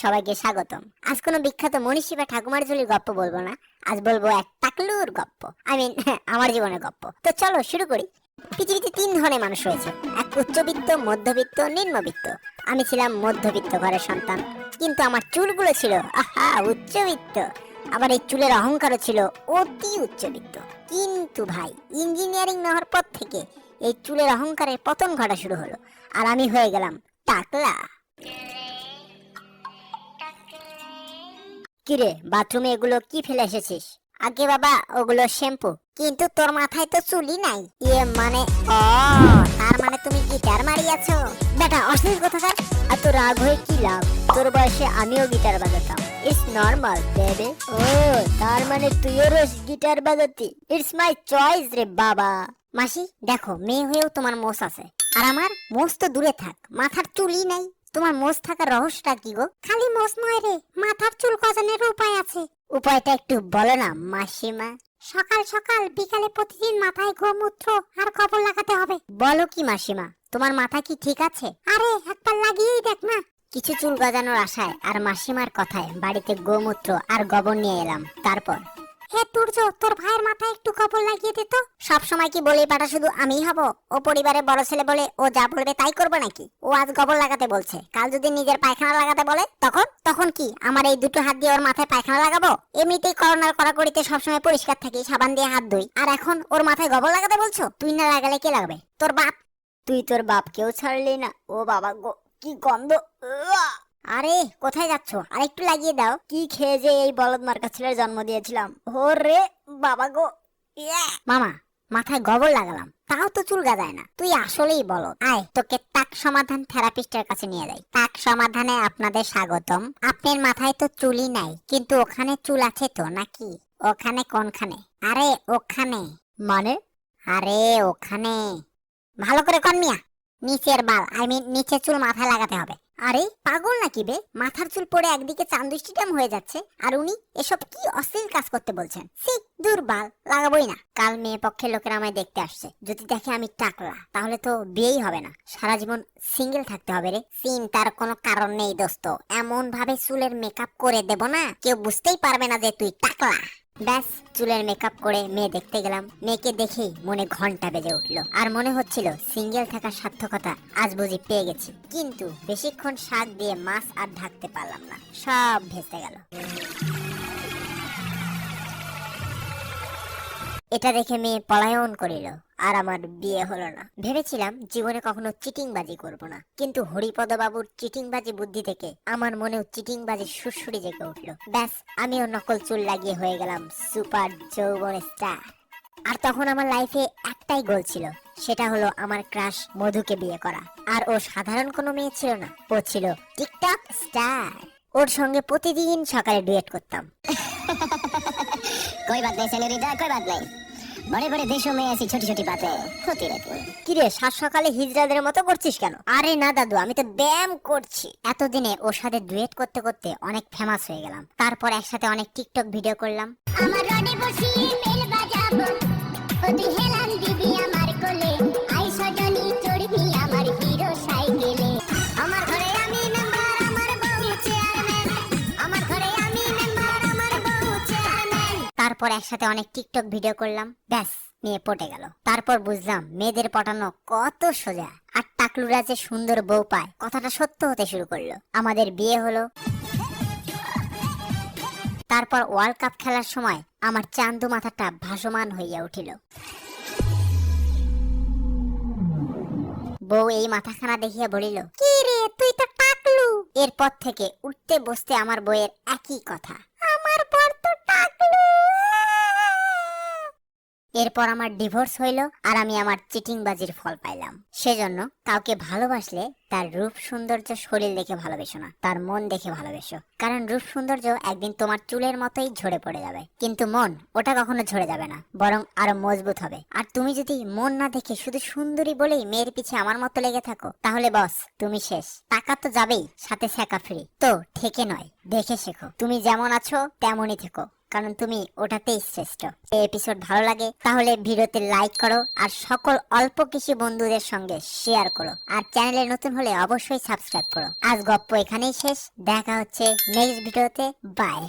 সবাইকে স্বাগতম। আজ কোনো বিখ্যাত মনীষী বা ঠাকুমার ঝুলির গপ্প বলবো না, আজ বলবো এক টাকলুর গপ্প। আমার জীবনের গপ্প। তো চলো শুরু করি। পৃথিবীতে 3 ধরনের মানুষ রয়েছে, এক উচ্চবিত্ত, মধ্যবিত্ত, নিম্নবিত্ত। আমি ছিলাম মধ্যবিত্ত ঘরের সন্তান, কিন্তু আমার চুলগুলো ছিল উচ্চবিত্ত। আবার এই চুলের অহংকারও ছিল অতি উচ্চবিত্ত। কিন্তু ভাই, ইঞ্জিনিয়ারিং না হওয়ার পর থেকে এই চুলের অহংকারের পতন ঘটা শুরু হলো, আর আমি হয়ে গেলাম টাকলা। কিরে, বাথরুমে এগুলো কি ফেলে এসেছিস? আগে বাবা, ওগুলো শ্যাম্পু। কিন্তু তোর মাথায় তো চুলই নাই। মানে ও, তার মানে তুমি গিটার মারিয়াছো? বেটা অশ্লীল কোথাকার। এত রাগ হয়ে কি লাভ? তোর বয়সে আমিও গিটার বাজাতাম। It's normal baby. ও, তার মানে তুইও গিটার বাজাতি। ইটস মাই চয়েস রে বাবা। মাসি দেখো, মেয়ে হয়েও তোমার মোষ আছে, আর আমার মোষ তো দূরে থাক, মাথার চুলই নাই। তোমার মোষ থাকার রহস্যটা কি গো? খালি মোষ নয় রে, মাথার চুল গজানোর উপায় আছে। উপায়টা একটু বলো না মাসিমা। সকাল সকাল বিকালে প্রতিদিন মাথায় গোমূত্র আর গোবর লাগাতে হবে। বলো কি মাসিমা, তোমার মাথা কি ঠিক আছে? আরে একবার লাগিয়েই দেখ না। কিছু চুল গজানোর আশায় আর মাসিমার কথায় বাড়িতে গোমূত্র আর গোবর নিয়ে এলাম। তারপর হে তুর্য, তোর ভাইয়ের মাথায় একটু গোবর লাগিয়ে দে তো। সব সময় কি বলি পাটা শুধু আমিই হব? ও পরিবারে বড় ছেলে বলে ও যা বলবে তাই করবো নাকি? ও আজ গোবর লাগাতে বলছে, কাল যদি নিজের পায়খানা লাগাতে বলে তখন তখন কি আমার এই দুটো হাত দিয়ে ওর মাথায় পায়খানা লাগাবো? এমনিতেই করোনার কড়াকড়িতে সবসময় পরিষ্কার থাকি, সাবান দিয়ে হাত ধুই, আর এখন ওর মাথায় গোবর লাগাতে বলছো? তুই না লাগালে কে লাগাবে? তোর বাপ। তুই তোর বাপকেও ছাড়লি না। ও বাবা গো, কি গন্ধ। আরে কোথায় যাচ্ছ? আরেকটু লাগিয়ে দাও। কি খেয়ে যে এই বলদ মার্কা ছেলের জন্ম দিয়েছিলাম। ওরে বাবা গো। মামা, মাথায় গোবর লাগালাম, তাও তো চুল গাজায় না। তুই আসলেই বলো। আয় তোকে টাক সমাধান থেরাপিস্টের কাছে নিয়ে যাই। টাক সমাধানে আপনাদের স্বাগতম। আপনার মাথায় তো চুলই নাই, কিন্তু ওখানে চুল আছে তো নাকি? ওখানে কোনখানে? আরে ওখানে। মানে? আরে ওখানে। ভালো করে কর মিয়া। নিচের বাল, নিচের চুল মাথায় লাগাতে হবে। আরে পাগল নাকি বে? মাথার চুল পড়ে একদিকে চান্দুষ্টিটাম হয়ে যাচ্ছে, আর উনি এসব কি অশ্লীল কাজ করতে বলছেন? সি দুর্বাল, লাগাবোই না। কাল মেয়ে পক্ষের লোকেরা আমায় দেখতে আসছে, যদি দেখে আমি টাকলা তাহলে তো বিয়েই হবে না, সারা জীবন সিঙ্গেল থাকতে হবে রে। চিন্তার কোনো কারণ নেই দোস্ত, এমন ভাবে চুলের মেকআপ করে দেব না কেউ বুঝতেই পারবে না যে তুই টাকলা। ব্যাস, চুলের মেকআপ করে মেয়ে দেখতে গেলাম। মেয়েকে দেখেই মনে ঘন্টা বেজে উঠলো, আর মনে হচ্ছিল সিঙ্গেল থাকার সার্থকতা আজ বুঝি পেয়ে গেছি। কিন্তু বেশিক্ষণ শাক দিয়ে মাছ আর ঢাকতে পারলাম না, সব ভেসে গেল। এটা দেখে মেয়ে পলায়ন করিল, আর আমার বিয়ে হলো না। ভেবেছিলাম জীবনে কখনো চিটিংবাজি করব না, কিন্তু হরিপদ বাবুর চিটিংবাজি বুদ্ধি থেকে আমার মনেও চিটিংবাজি সুরসুরি জেগে উঠলো। ব্যাস, আমিও নকল চুল লাগিয়ে হয়ে গেলাম সুপার যৌবন স্টার। আর তখন আমার লাইফে একটাই গোল ছিল, সেটা হলো আমার ক্রাশ মধুকে বিয়ে করা। আর ও সাধারণ কোনো মেয়ে ছিল না, ও ছিল টিকটক স্টার। ওর সঙ্গে প্রতিদিন সকালে ডুয়েট করতাম। कोई बात नहीं सेनोरिटा, कोई बात नहीं। बड़े बड़े देशों में ऐसी छोटी छोटी बातें होती रहती हैं। কিরে, সাত সকালে হিজড়াদের মতো করছিস কেন? আরে না দাদু, আমি তো ব্যায়াম করছি। এতদিনে ওর সাথে ডুয়েট করতে করতে অনেক ফেমাস হয়ে গেলাম। তারপর একসাথে অনেক টিকটক ভিডিও করলাম। আমার রডে বসিয়ে বেল বাজাবো, ও তুই হেলান দিবি আমার কোলে, আই সজনী চড়বি আমার হিরো সাইকেলে। আমার ঘরে আমি মেম্বার, আমার বউ চেয়ারম্যান। আমার ঘরে আমি মেম্বার, আমার বউ চেয়ারম্যান। তারপর একসাথে অনেক টিকটক ভিডিও করলাম। ব্যাস, মেয়ে পটে গেল। তারপর বুঝলাম মেয়েদের পটানো কত সোজা, আর টাকলুরা যে সুন্দর বউ পায় কথাটা সত্য হতে শুরু করলো। আমাদের বিয়ে হলো। তারপর ওয়ার্ল্ড কাপ খেলার সময় আমার চান্দু মাথাটা ভাসমান হইয়া উঠিল। বউ এই মাথাখানা দেখিয়া বলিল, কি রে তুই তো টাকলু। এরপর থেকে উঠতে বসতে আমার বউয়ের একই কথা, আমার বর তো টাকলু। এরপর আমার ডিভোর্স হইল, আর আমি আমার চিটিংবাজির ফল পাইলাম। সেজন্য কাউকে ভালোবাসলে তার রূপ সৌন্দর্য শরীর দেখে ভালোবেসো না, তার মন দেখে ভালোবেসো। কারণ রূপ সৌন্দর্য একদিন তোমার চুলের মতোই ঝরে পড়ে যাবে, কিন্তু মন ওটা কখনো ঝরে যাবে না, বরং আরো মজবুত হবে। আর তুমি যদি মন না দেখে শুধু সুন্দরী বলেই মেয়ের পিছে আমার মতো লেগে থাকো, তাহলে বস তুমি শেষ। টাকা তো যাবেই, সাথে শেখা ফ্রি। তো ঠেকে নয়, দেখে শেখো। তুমি যেমন আছো তেমনই থেকো, কারণ তুমি ওটাতেই শ্রেষ্ঠ। এই এপিসোড ভালো লাগে তাহলে ভিডিওতে লাইক করো আর সকল অল্প কিছু বন্ধুদের সঙ্গে শেয়ার করো, আর চ্যানেলে নতুন হলে অবশ্যই সাবস্ক্রাইব করো। আজ গপ্প এখানেই শেষ, দেখা হচ্ছে নেক্সট ভিডিওতে। বাই।